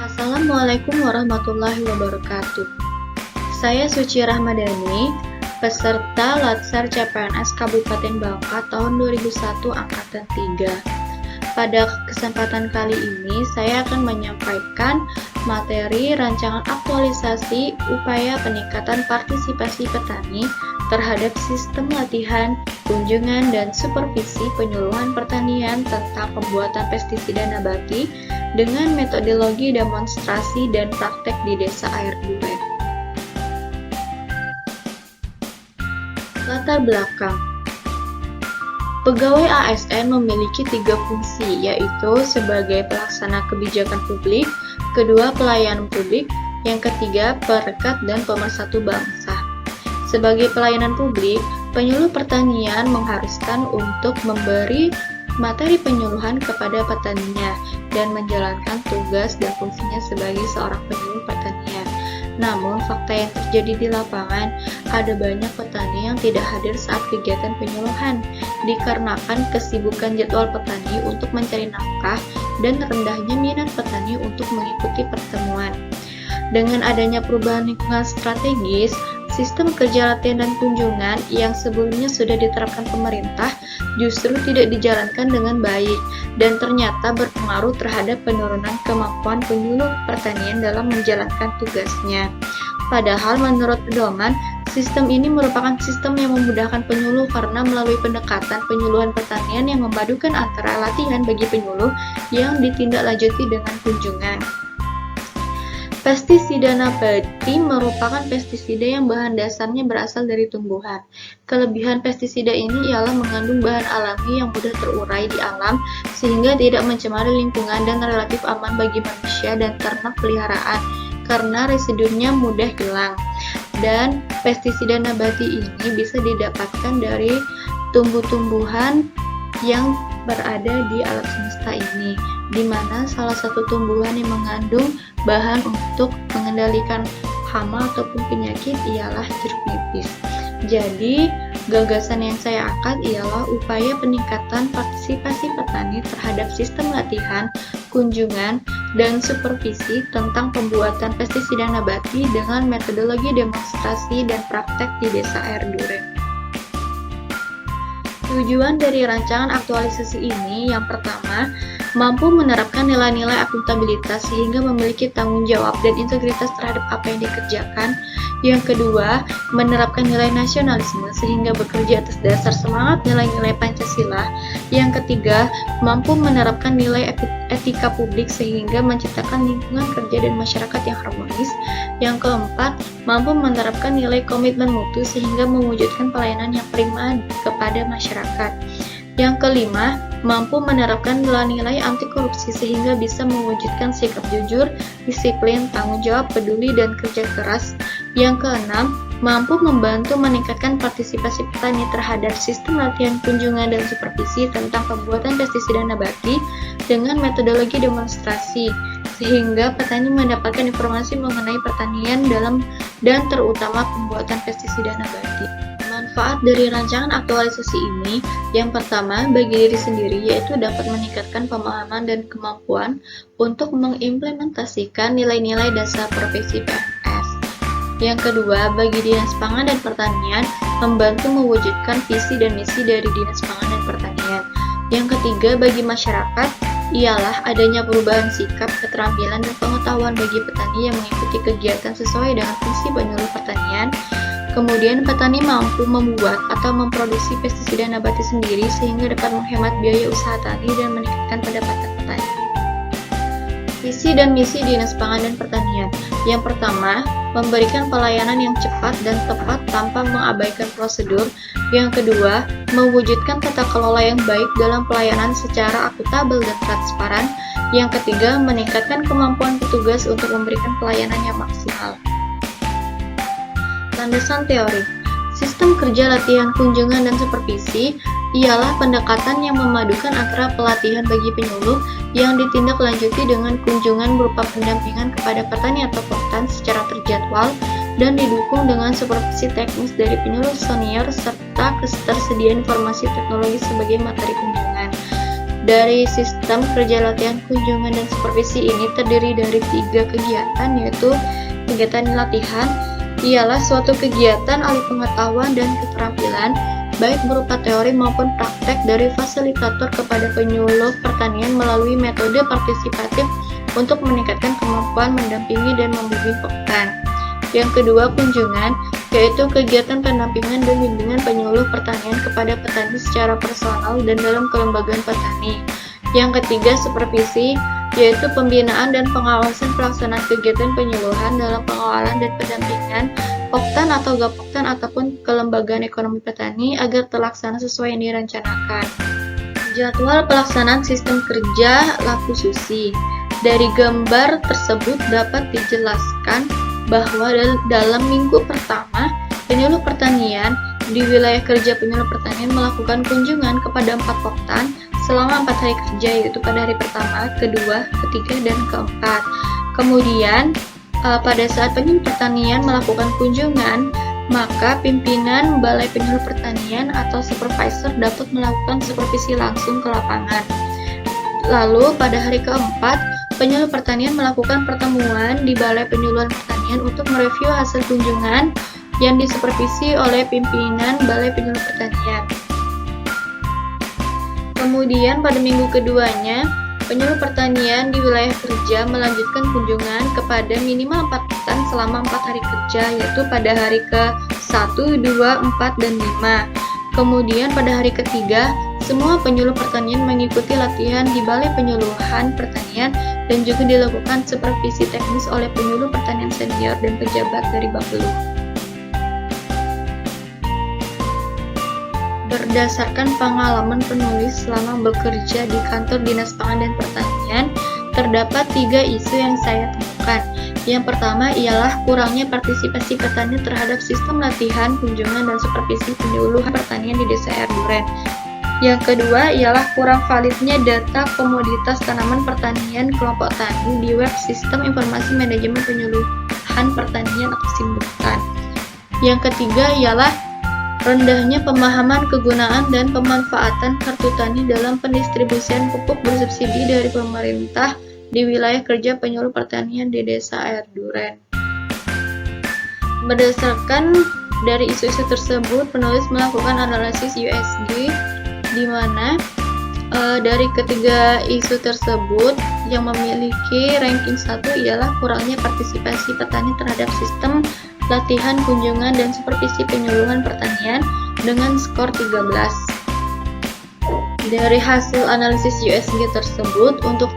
Assalamualaikum warahmatullahi wabarakatuh. Saya Suci Rahmadani, peserta Latsar CPNS Kabupaten Bangka tahun 2001 Angkatan 3. Pada kesempatan kali ini, saya akan menyampaikan materi rancangan aktualisasi upaya peningkatan partisipasi petani terhadap sistem latihan, kunjungan, dan supervisi penyuluhan pertanian tentang pembuatan pestisida nabati dengan metodologi demonstrasi dan praktek di Desa Air Duren. Latar belakang. Pegawai ASN memiliki 3 fungsi, yaitu sebagai pelaksana kebijakan publik, kedua pelayanan publik, yang ketiga perekat dan pemersatu bangsa. Sebagai pelayanan publik, penyuluh pertanian mengharuskan untuk memberi materi penyuluhan kepada petaninya dan menjalankan tugas dan fungsinya sebagai seorang penyuluh pertanian. Namun, fakta yang terjadi di lapangan, ada banyak petani yang tidak hadir saat kegiatan penyuluhan, dikarenakan kesibukan jadwal petani untuk mencari nafkah dan rendahnya minat petani untuk mengikuti pertemuan. Dengan adanya perubahan lingkungan strategis, sistem kerja latihan dan kunjungan yang sebelumnya sudah diterapkan pemerintah justru tidak dijalankan dengan baik dan ternyata berpengaruh terhadap penurunan kemampuan penyuluh pertanian dalam menjalankan tugasnya. Padahal menurut pedoman, sistem ini merupakan sistem yang memudahkan penyuluh karena melalui pendekatan penyuluhan pertanian yang memadukan antara latihan bagi penyuluh yang ditindaklanjuti dengan kunjungan. Pestisida nabati merupakan pestisida yang bahan dasarnya berasal dari tumbuhan. Kelebihan pestisida ini ialah mengandung bahan alami yang mudah terurai di alam sehingga tidak mencemari lingkungan dan relatif aman bagi manusia dan ternak peliharaan karena residunya mudah hilang. Dan pestisida nabati ini bisa didapatkan dari tumbuh-tumbuhan yang berada di alam semesta ini, di mana salah satu tumbuhan yang mengandung bahan untuk mengendalikan hama ataupun penyakit ialah jeruk nipis. Jadi, gagasan yang saya angkat ialah upaya peningkatan partisipasi petani terhadap sistem latihan, kunjungan, dan supervisi tentang pembuatan pestisida nabati dengan metodologi demonstrasi dan praktek di Desa Air Duren. Tujuan dari rancangan aktualisasi ini yang pertama, mampu menerapkan nilai-nilai akuntabilitas sehingga memiliki tanggung jawab dan integritas terhadap apa yang dikerjakan. Yang kedua, menerapkan nilai nasionalisme sehingga bekerja atas dasar semangat nilai-nilai Pancasila. Yang ketiga, mampu menerapkan nilai etika publik sehingga menciptakan lingkungan kerja dan masyarakat yang harmonis. Yang keempat, mampu menerapkan nilai komitmen mutu sehingga mewujudkan pelayanan yang prima kepada masyarakat. Yang kelima, mampu menerapkan nilai-nilai anti korupsi sehingga bisa mewujudkan sikap jujur, disiplin, tanggung jawab, peduli, dan kerja keras. Yang keenam, mampu membantu meningkatkan partisipasi petani terhadap sistem latihan, kunjungan, dan supervisi tentang pembuatan pestisida nabati dengan metodologi demonstrasi, sehingga petani mendapatkan informasi mengenai pertanian dan terutama pembuatan pestisida nabati. Manfaat dari rancangan aktualisasi ini, yang pertama bagi diri sendiri yaitu dapat meningkatkan pemahaman dan kemampuan untuk mengimplementasikan nilai-nilai dasar profesi PNS. Yang kedua, bagi Dinas Pangan dan Pertanian, membantu mewujudkan visi dan misi dari Dinas Pangan dan Pertanian. Yang ketiga, bagi masyarakat, ialah adanya perubahan sikap, keterampilan, dan pengetahuan bagi petani yang mengikuti kegiatan sesuai dengan fungsi penyuluh pertanian. Kemudian, petani mampu membuat atau memproduksi pestisida nabati sendiri sehingga dapat menghemat biaya usaha tani dan meningkatkan pendapatan petani. Visi dan misi Dinas Pangan dan Pertanian. Yang pertama, memberikan pelayanan yang cepat dan tepat tanpa mengabaikan prosedur. Yang kedua, mewujudkan tata kelola yang baik dalam pelayanan secara akuntabel dan transparan. Yang ketiga, meningkatkan kemampuan petugas untuk memberikan pelayanan yang maksimal. Landasan teori. Sistem kerja latihan, kunjungan, dan supervisi ialah pendekatan yang memadukan antara pelatihan bagi penyuluh yang ditindaklanjuti dengan kunjungan berupa pendampingan kepada petani atau kontan secara terjadwal dan didukung dengan supervisi teknis dari penyuluh senior serta ketersediaan informasi teknologi sebagai materi kunjungan. Dari sistem kerja latihan kunjungan dan supervisi ini terdiri dari 3 kegiatan, yaitu kegiatan latihan ialah suatu kegiatan alih pengetahuan dan keterampilan baik berupa teori maupun praktek dari fasilitator kepada penyuluh pertanian melalui metode partisipatif untuk meningkatkan kemampuan mendampingi dan membimbing pekan. Yang kedua, kunjungan, yaitu kegiatan pendampingan dan bimbingan penyuluh pertanian kepada petani secara personal dan dalam kelembagaan petani. Yang ketiga, supervisi, yaitu pembinaan dan pengawasan pelaksanaan kegiatan penyuluhan dalam pengawalan dan pendampingan Poktan atau Gapoktan ataupun kelembagaan ekonomi petani agar terlaksana sesuai yang direncanakan. Jadwal pelaksanaan sistem kerja laku susi. Dari gambar tersebut dapat dijelaskan bahwa dalam minggu pertama, penyuluh pertanian di wilayah kerja penyuluh pertanian melakukan kunjungan kepada 4 poktan selama 4 hari kerja, yaitu pada hari pertama, kedua, ketiga, dan keempat. Kemudian, pada saat penyuluh pertanian melakukan kunjungan, maka pimpinan Balai Penyuluh Pertanian atau supervisor dapat melakukan supervisi langsung ke lapangan. Lalu, pada hari keempat, penyuluh pertanian melakukan pertemuan di Balai Penyuluhan Pertanian untuk mereview hasil kunjungan yang disupervisi oleh pimpinan Balai Penyuluh Pertanian. Kemudian pada minggu keduanya, penyuluh pertanian di wilayah kerja melanjutkan kunjungan kepada minimal 4 poktan selama 4 hari kerja, yaitu pada hari ke-1, 2, 4, dan 5. Kemudian pada hari ketiga, semua penyuluh pertanian mengikuti latihan di Balai Penyuluhan Pertanian dan juga dilakukan supervisi teknis oleh penyuluh pertanian senior dan pejabat dari Bapelu. Berdasarkan pengalaman penulis selama bekerja di kantor Dinas Pangan dan Pertanian, terdapat 3 isu yang saya temukan. Yang pertama ialah kurangnya partisipasi petani terhadap sistem latihan, kunjungan, dan supervisi penyuluh pertanian di Desa Air Duren. Yang kedua ialah kurang validnya data komoditas tanaman pertanian kelompok tani di web Sistem Informasi Manajemen Penyuluhan Pertanian atau SIMPEN. Yang ketiga ialah rendahnya pemahaman kegunaan dan pemanfaatan kartu tani dalam pendistribusian pupuk bersubsidi dari pemerintah di wilayah kerja penyuluh pertanian di Desa Air Duren. Berdasarkan dari isu-isu tersebut, penulis melakukan analisis USG di mana dari ketiga isu tersebut yang memiliki ranking 1 ialah kurangnya partisipasi petani terhadap sistem latihan, kunjungan, dan supervisi penyuluhan pertanian dengan skor 13. Dari hasil analisis USG tersebut, untuk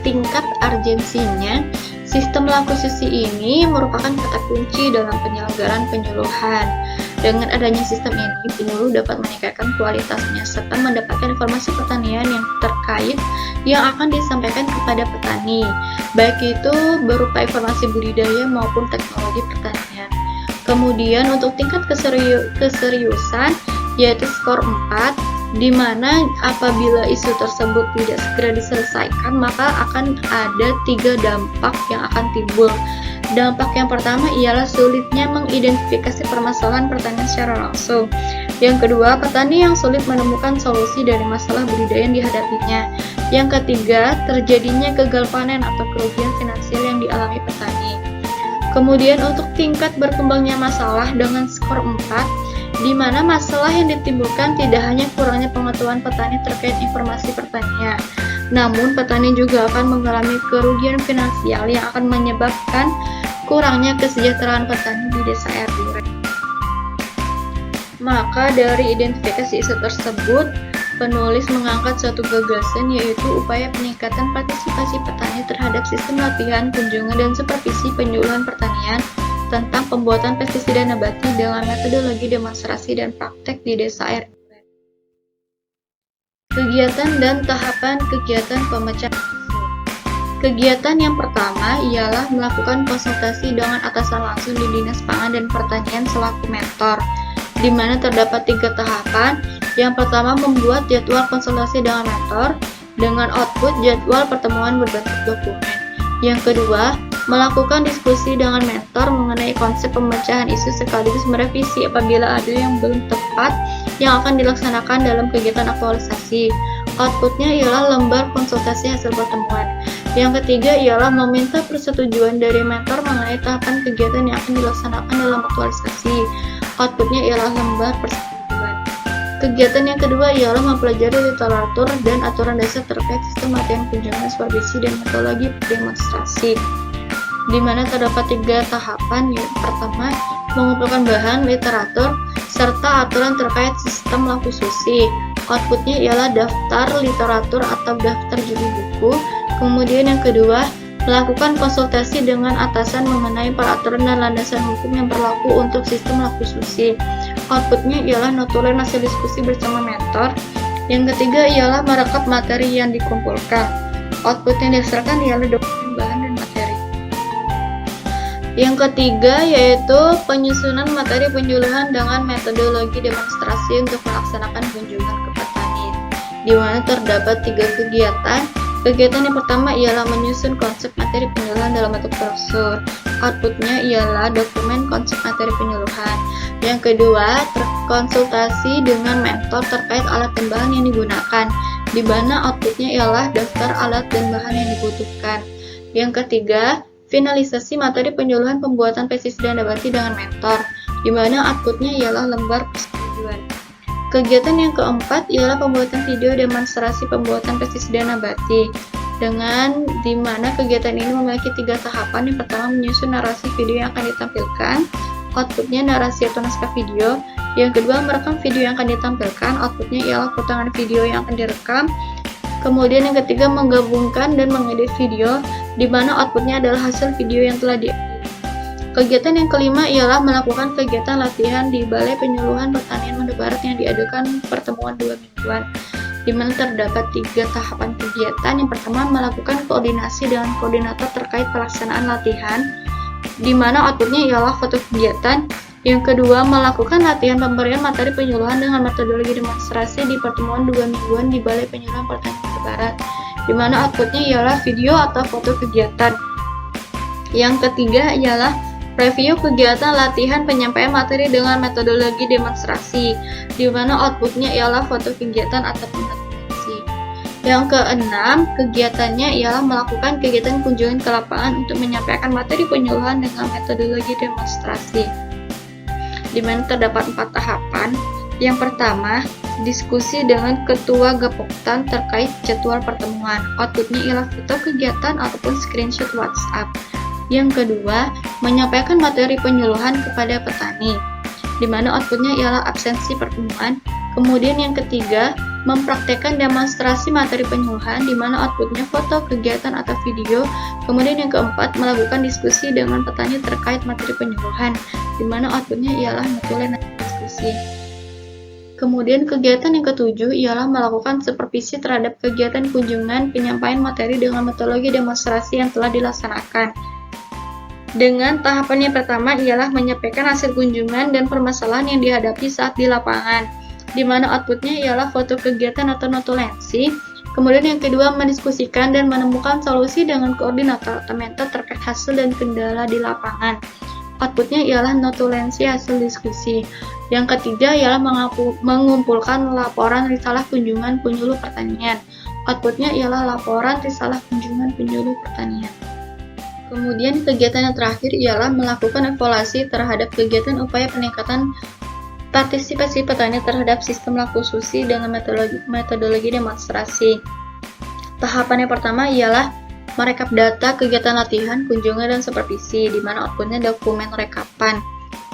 tingkat urgensinya, sistem laku susi ini merupakan kata kunci dalam penyelenggaraan penyuluhan. Dengan adanya sistem ini, penyuluh dapat meningkatkan kualitasnya serta mendapatkan informasi pertanian yang terkait yang akan disampaikan kepada petani, baik itu berupa informasi budidaya maupun teknologi pertanian. Kemudian untuk tingkat keseriusan, yaitu skor 4, di mana apabila isu tersebut tidak segera diselesaikan, maka akan ada 3 dampak yang akan timbul. Dampak yang pertama ialah sulitnya mengidentifikasi permasalahan pertanian secara langsung. Yang kedua, petani yang sulit menemukan solusi dari masalah budidaya yang dihadapinya. Yang ketiga, terjadinya gagal panen atau kerugian finansial yang dialami petani. Kemudian untuk tingkat berkembangnya masalah dengan skor 4, di mana masalah yang ditimbulkan tidak hanya kurangnya pengetahuan petani terkait informasi pertanian, namun petani juga akan mengalami kerugian finansial yang akan menyebabkan kurangnya kesejahteraan petani di Desa Air Duren. Maka dari identifikasi isu tersebut, penulis mengangkat suatu gagasan, yaitu upaya peningkatan partisipasi petani terhadap sistem latihan, kunjungan, dan supervisi penyuluhan pertanian tentang pembuatan pestisida nabati dengan metodologi demonstrasi dan praktek di Desa Air Duren. Kegiatan dan tahapan kegiatan pemecahan isu. Kegiatan yang pertama ialah melakukan konsultasi dengan atasan langsung di Dinas Pangan dan Pertanian selaku mentor, di mana terdapat 3 tahapan. Yang pertama, membuat jadwal konsultasi dengan mentor dengan output jadwal pertemuan berbentuk dokumen. Yang kedua, melakukan diskusi dengan mentor mengenai konsep pemecahan isu sekaligus merevisi apabila ada yang belum tepat yang akan dilaksanakan dalam kegiatan aktualisasi. Outputnya ialah lembar konsultasi hasil pertemuan. Yang ketiga ialah meminta persetujuan dari mentor mengenai tahapan kegiatan yang akan dilaksanakan dalam aktualisasi. Outputnya ialah lembar persetujuan. Kegiatan yang kedua ialah mempelajari literatur dan aturan dasar terkait sistem latihan kunjungan, supervisi, dan metodologi demonstrasi, di mana terdapat 3 tahapan. Yang pertama, mengumpulkan bahan literatur serta aturan terkait sistem laku susi. Outputnya ialah daftar literatur atau daftar judul buku. Kemudian yang kedua, melakukan konsultasi dengan atasan mengenai peraturan dan landasan hukum yang berlaku untuk sistem laku susi. Outputnya ialah notulen hasil diskusi bersama mentor. Yang ketiga ialah merekap materi yang dikumpulkan. Output yang dihasilkan ialah dokumen bahan dan materi. Yang ketiga yaitu penyusunan materi penyuluhan dengan metodologi demonstrasi untuk melaksanakan kunjungan ke petani, di mana terdapat 3 kegiatan. Kegiatan yang pertama ialah menyusun konsep materi penyuluhan dalam bentuk brosur. Outputnya ialah dokumen konsep materi penyuluhan. Yang kedua, konsultasi dengan mentor terkait alat dan bahan yang digunakan, di mana outputnya ialah daftar alat dan bahan yang dibutuhkan. Yang ketiga, finalisasi materi penyuluhan pembuatan pestisida nabati dengan mentor, di mana outputnya ialah lembar persetujuan. Kegiatan yang keempat ialah pembuatan video demonstrasi pembuatan pestisida nabati, dengan di mana kegiatan ini memiliki 3 tahapan. Yang pertama, menyusun narasi video yang akan ditampilkan. Outputnya narasi atau naskah video. Yang kedua, merekam video yang akan ditampilkan. Outputnya ialah potongan video yang akan direkam. Kemudian yang ketiga, menggabungkan dan mengedit video, di mana outputnya adalah hasil video yang telah diedit. Kegiatan yang kelima ialah melakukan kegiatan latihan di Balai Penyuluhan Pertanian Manda Barat yang diadakan pertemuan 2 mingguan, di mana terdapat 3 tahapan kegiatan. Yang pertama, melakukan koordinasi dengan koordinator terkait pelaksanaan latihan, di mana outputnya ialah foto kegiatan. Yang kedua, melakukan latihan pemberian materi penyuluhan dengan metodologi demonstrasi di pertemuan 2 mingguan di Balai Penyuluhan Pertanian Manda Barat, di mana outputnya ialah video atau foto kegiatan. Yang ketiga ialah review kegiatan latihan penyampaian materi dengan metodologi demonstrasi, di mana outputnya ialah foto kegiatan atau presentasi. Yang keenam, kegiatannya ialah melakukan kegiatan kunjungan ke lapangan untuk menyampaikan materi penyuluhan dengan metodologi demonstrasi, di mana terdapat 4 tahapan. Yang pertama, diskusi dengan ketua Gapoktan terkait jadwal pertemuan. Outputnya ialah foto kegiatan ataupun screenshot WhatsApp. Yang kedua, menyampaikan materi penyuluhan kepada petani, di mana outputnya ialah absensi pertemuan. Kemudian yang ketiga, mempraktekkan demonstrasi materi penyuluhan, di mana outputnya foto kegiatan atau video. Kemudian yang keempat, melakukan diskusi dengan petani terkait materi penyuluhan, di mana outputnya ialah notulen diskusi. Kemudian kegiatan yang ketujuh ialah melakukan supervisi terhadap kegiatan kunjungan penyampaian materi dengan metodologi demonstrasi yang telah dilaksanakan. Dengan tahapan yang pertama ialah menyampaikan hasil kunjungan dan permasalahan yang dihadapi saat di lapangan, di mana outputnya ialah foto kegiatan atau notulensi. Kemudian yang kedua, mendiskusikan dan menemukan solusi dengan koordinator atau mentor terkait hasil dan kendala di lapangan. Outputnya ialah notulensi hasil diskusi. Yang ketiga ialah mengumpulkan laporan risalah kunjungan penyuluh pertanian. Outputnya ialah laporan risalah kunjungan penyuluh pertanian. Kemudian kegiatan yang terakhir ialah melakukan evaluasi terhadap kegiatan upaya peningkatan partisipasi petani terhadap sistem laku susi dengan metodologi demonstrasi. Tahapan yang pertama ialah merekap data kegiatan latihan, kunjungan, dan supervisi, di mana outputnya dokumen rekapan.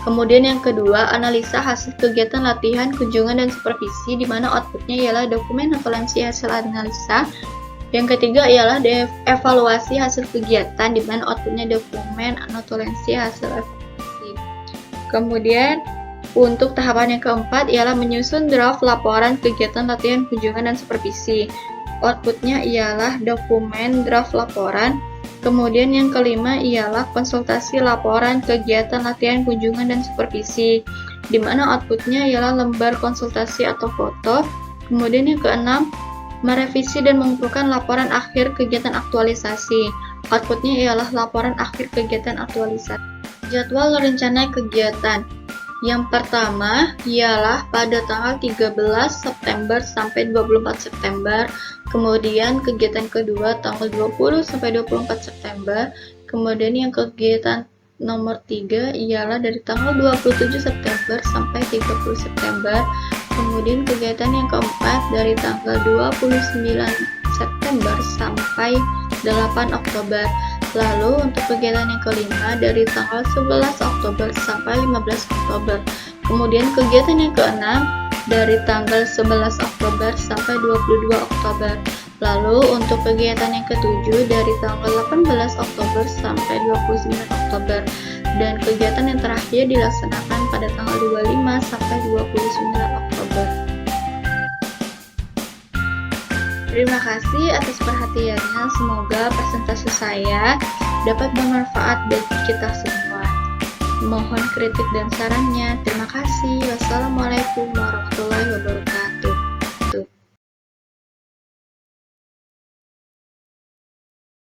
Kemudian yang kedua, analisa hasil kegiatan latihan, kunjungan, dan supervisi, di mana outputnya ialah dokumen notulensi hasil analisa. Yang ketiga ialah evaluasi hasil kegiatan, di mana outputnya dokumen notulensi hasil evaluasi. Kemudian untuk tahapan yang keempat ialah menyusun draft laporan kegiatan latihan, kunjungan, dan supervisi. Outputnya ialah dokumen draft laporan. Kemudian yang kelima ialah konsultasi laporan kegiatan latihan, kunjungan, dan supervisi, di mana outputnya ialah lembar konsultasi atau foto. Kemudian yang keenam, merevisi dan mengumpulkan laporan akhir kegiatan aktualisasi. Outputnya ialah laporan akhir kegiatan aktualisasi. Jadwal rencana kegiatan. Yang pertama ialah pada tanggal 13 September sampai 24 September, kemudian kegiatan kedua tanggal 20 sampai 24 September, kemudian yang kegiatan nomor 3 ialah dari tanggal 27 September sampai 30 September, kemudian kegiatan yang keempat dari tanggal 29 September sampai 8 Oktober. Lalu untuk kegiatan yang kelima dari tanggal 11 Oktober sampai 15 Oktober. Kemudian kegiatan yang keenam dari tanggal 11 Oktober sampai 22 Oktober. Lalu untuk kegiatan yang ketujuh dari tanggal 18 Oktober sampai 29 Oktober. Dan kegiatan yang terakhir dilaksanakan pada tanggal 25 sampai 29 Oktober. Terima kasih atas perhatiannya. Semoga presentasi saya dapat bermanfaat bagi kita semua. Mohon kritik dan sarannya. Terima kasih. Wassalamualaikum warahmatullahi wabarakatuh.